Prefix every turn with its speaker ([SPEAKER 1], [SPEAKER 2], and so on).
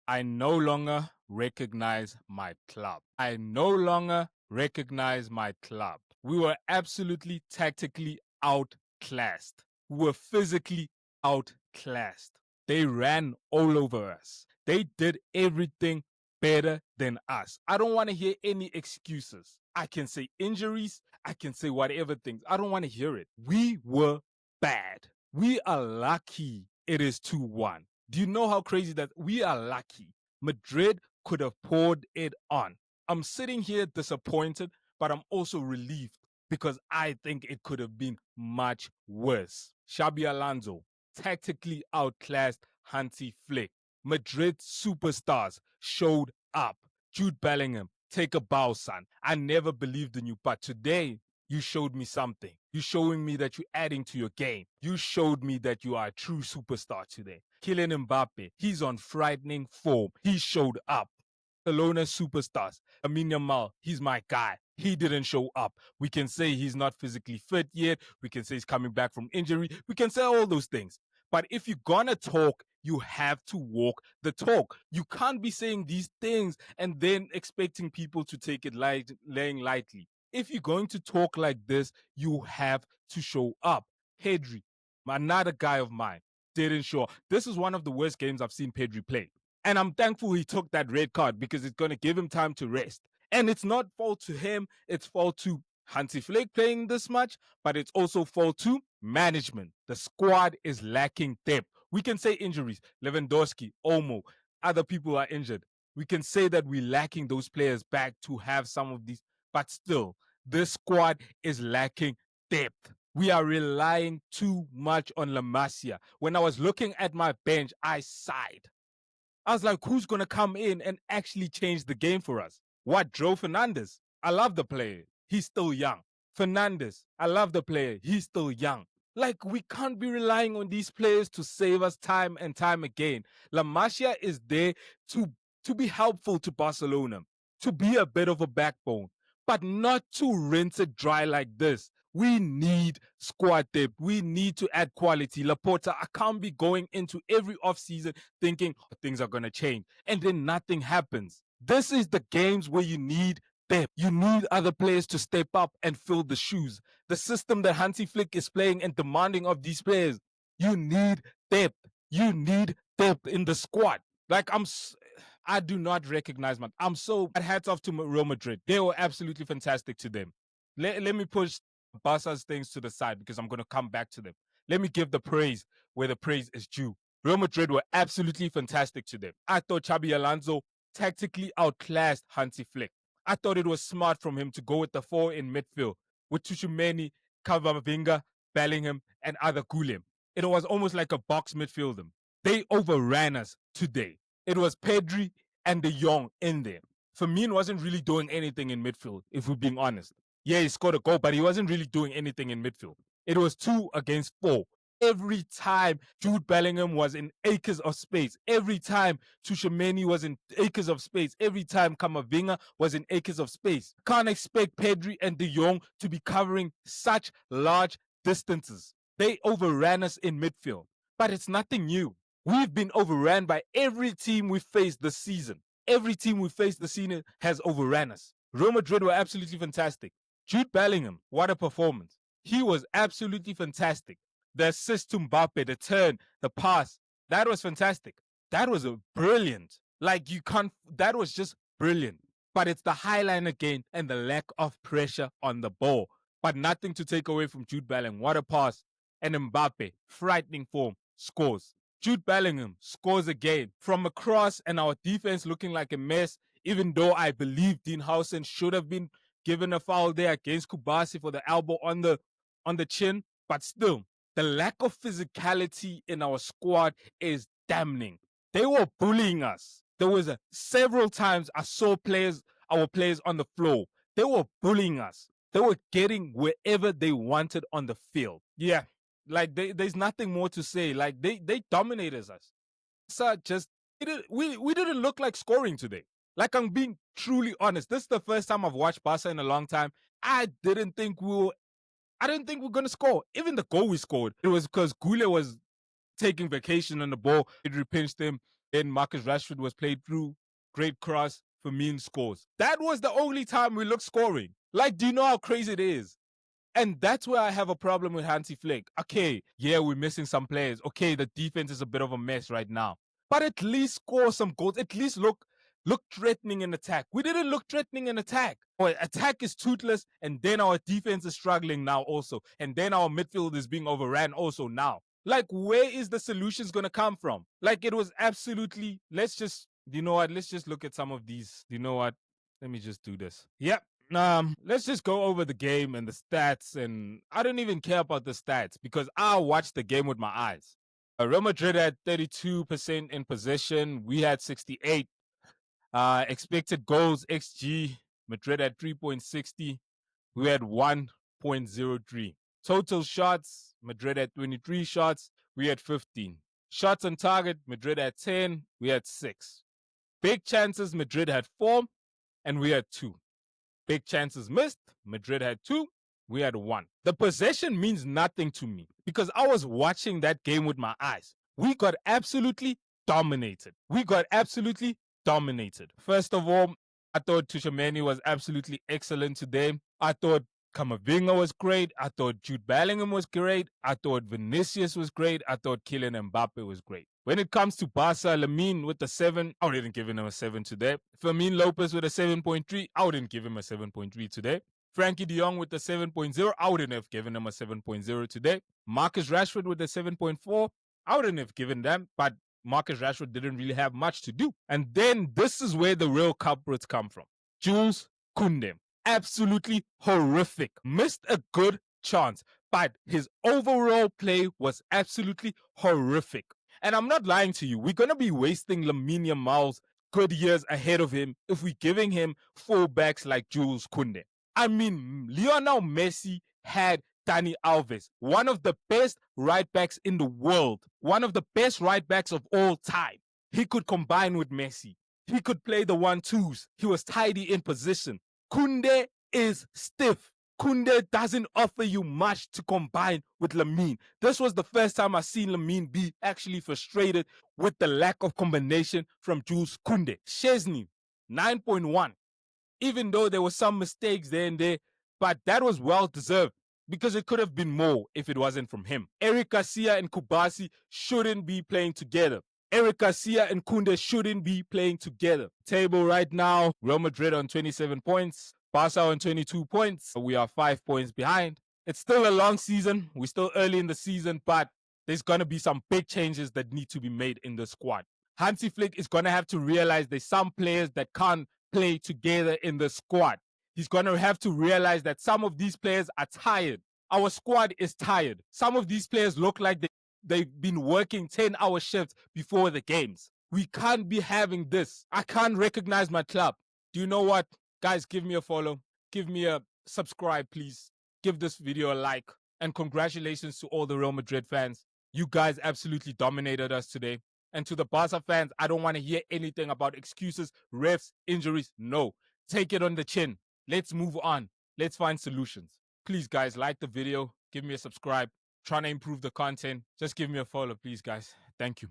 [SPEAKER 1] I no longer recognize my club. I no longer recognize my club. We were absolutely tactically outclassed. We were physically outclassed. They ran all over us. They did everything better than us. I don't want to hear any excuses. I can say injuries. I can say whatever things. I don't want to hear it. We were bad. We are lucky it is 2-1. Do you know how crazy that we are lucky? Madrid could have poured it on. I'm sitting here disappointed, but I'm also relieved because I think it could have been much worse. Xabi Alonso tactically outclassed Hansi Flick. Madrid superstars showed up. Jude Bellingham, take a bow, son. I never believed in you, but today you showed me something. You're showing me that you're adding to your game. You showed me that you are a true superstar today. Kylian Mbappe, he's on frightening form. He showed up. Barcelona superstars. Lamine Yamal, he's my guy. He didn't show up. We can say he's not physically fit yet. We can say he's coming back from injury. We can say all those things. But if you're gonna talk, you have to walk the talk. You can't be saying these things and then expecting people to take it laying lightly. If you're going to talk like this, you have to show up. Pedri, another guy of mine, didn't show up. This is one of the worst games I've seen Pedri play. And I'm thankful he took that red card because it's going to give him time to rest. And it's not fault to him, it's fault to Hansi Flick playing this much, but it's also fault to management. The squad is lacking depth. We can say injuries, Lewandowski, Olmo, other people are injured. We can say that we're lacking those players back to have some of these, but still, this squad is lacking depth. We are relying too much on La Masia. When I was looking at my bench, I sighed. I was like, who's going to come in and actually change the game for us? What, Joe Fernandez? I love the player. He's still young. Fernandez, I love the player. He's still young. Like, we can't be relying on these players to save us time and time again. La Masia is there to be helpful to Barcelona, to be a bit of a backbone, but not to rinse it dry like this. We need squad depth. We need to add quality. Laporta, I can't be going into every offseason thinking things are going to change and then nothing happens. This is the games where you need depth. You need other players to step up and fill the shoes. The system that Hansi Flick is playing and demanding of these players, you need depth. You need depth in the squad. Like, I do not recognize man. I'm so hats off to Real Madrid. They were absolutely fantastic to them. Let me push Barca's things to the side because I'm going to come back to them. Let me give the praise where the praise is due. Real Madrid were absolutely fantastic to them. I thought Xabi Alonso tactically outclassed Hansi Flick. I thought it was smart from him to go with the four in midfield with Tchouameni, Camavinga, Bellingham, and Arda Güler. It was almost like a box midfielder. They overran us today. It was Pedri and De Jong in there. Firmino wasn't really doing anything in midfield, if we're being honest. Yeah, he scored a goal, but he wasn't really doing anything in midfield. It was 2 against 4. Every time Jude Bellingham was in acres of space, every time Tchouameni was in acres of space, every time Camavinga was in acres of space. Can't expect Pedri and De Jong to be covering such large distances. They overran us in midfield, but it's nothing new. We've been overran by every team we faced this season. Every team we faced this season has overran us. Real Madrid were absolutely fantastic. Jude Bellingham, what a performance. He was absolutely fantastic. The assist to Mbappe, the turn, the pass, that was fantastic. That was brilliant. Like, that was just brilliant. But it's the highline again and the lack of pressure on the ball. But nothing to take away from Jude Bellingham. What a pass. And Mbappe, frightening form, scores. Jude Bellingham scores again from a cross and our defense looking like a mess, even though I believe Dean Howson should have been given a foul there against Kubasi for the elbow on the chin. But still, the lack of physicality in our squad is damning. They were bullying us. There was several times I saw our players on the floor. They were bullying us. They were getting wherever they wanted on the field. Yeah. Like, there's nothing more to say. Like, they dominated us. So we didn't look like scoring today. Like, I'm being truly honest. This is the first time I've watched Barca in a long time. I didn't think we were going to score. Even the goal we scored, it was because Güler was taking vacation on the ball. It repinched him. Then Marcus Rashford was played through. Great cross. Firmino scores. That was the only time we looked scoring. Like, do you know how crazy it is? And that's where I have a problem with Hansi Flick. Okay, yeah, we're missing some players. Okay, the defense is a bit of a mess right now. But at least score some goals. At least look threatening in attack. We didn't look threatening in attack. Our attack is toothless, and then our defense is struggling now also. And then our midfield is being overran also now. Like, where is the solutions going to come from? Like, it was absolutely, let's just, you know what? Let's just look at some of these. You know what? Let me just do this. Yep. Let's just go over the game and the stats. And I don't even care about the stats because I watched the game with my eyes. Real Madrid had 32% in possession. We had 68. Expected goals, XG, Madrid had 3.60. We had 1.03. Total shots, Madrid had 23 shots. We had 15. Shots on target, Madrid had 10. We had 6. Big chances, Madrid had 4. And we had 2. Big chances missed, Madrid had 2. We had 1. The possession means nothing to me because I was watching that game with my eyes. We got absolutely dominated. First of all, I thought Tchouaméni was absolutely excellent today. I thought Camavinga was great. I thought Jude Bellingham was great. I thought Vinicius was great. I thought Kylian Mbappe was great. When it comes to Barca, Lamine with the 7, I wouldn't give him a 7 today. Fermin Lopez with a 7.3, I wouldn't give him a 7.3 today. Frankie de Jong with the 7.0, I wouldn't have given him a 7.0 today. Marcus Rashford with the 7.4, I wouldn't have given them, but Marcus Rashford didn't really have much to do. And then this is where the real culprits come from. Jules Koundé, absolutely horrific. Missed a good chance, but his overall play was absolutely horrific. And I'm not lying to you. We're going to be wasting Lamine Yamal's good years ahead of him if we're giving him fullbacks like Jules Koundé. I mean, Lionel Messi had Dani Alves, one of the best right backs in the world, one of the best right backs of all time. He could combine with Messi. He could play the 1-2s. He was tidy in position. Koundé is stiff. Koundé doesn't offer you much to combine with Lamine. This was the first time I've seen Lamine be actually frustrated with the lack of combination from Jules Koundé. Szczesny, 9.1. Even though there were some mistakes there and there, but that was well deserved because it could have been more if it wasn't from him. Eric Garcia and Kubasi shouldn't be playing together. Eric Garcia and Koundé shouldn't be playing together. Table right now, Real Madrid on 27 points, Barca on 22 points. We are 5 points behind. It's still a long season. We're still early in the season, but there's going to be some big changes that need to be made in the squad. Hansi Flick is going to have to realize there's some players that can't play together in the squad. He's going to have to realize that some of these players are tired. Our squad is tired. Some of these players look like they've been working 10-hour shifts before the games. We can't be having this. I can't recognize my club. Do you know what? Guys, give me a follow. Give me a subscribe, please. Give this video a like. And congratulations to all the Real Madrid fans. You guys absolutely dominated us today. And to the Barca fans, I don't want to hear anything about excuses, refs, injuries. No. Take it on the chin. Let's move on. Let's find solutions. Please, guys, like the video. Give me a subscribe. Trying to improve the content. Just give me a follow, please, guys. Thank you.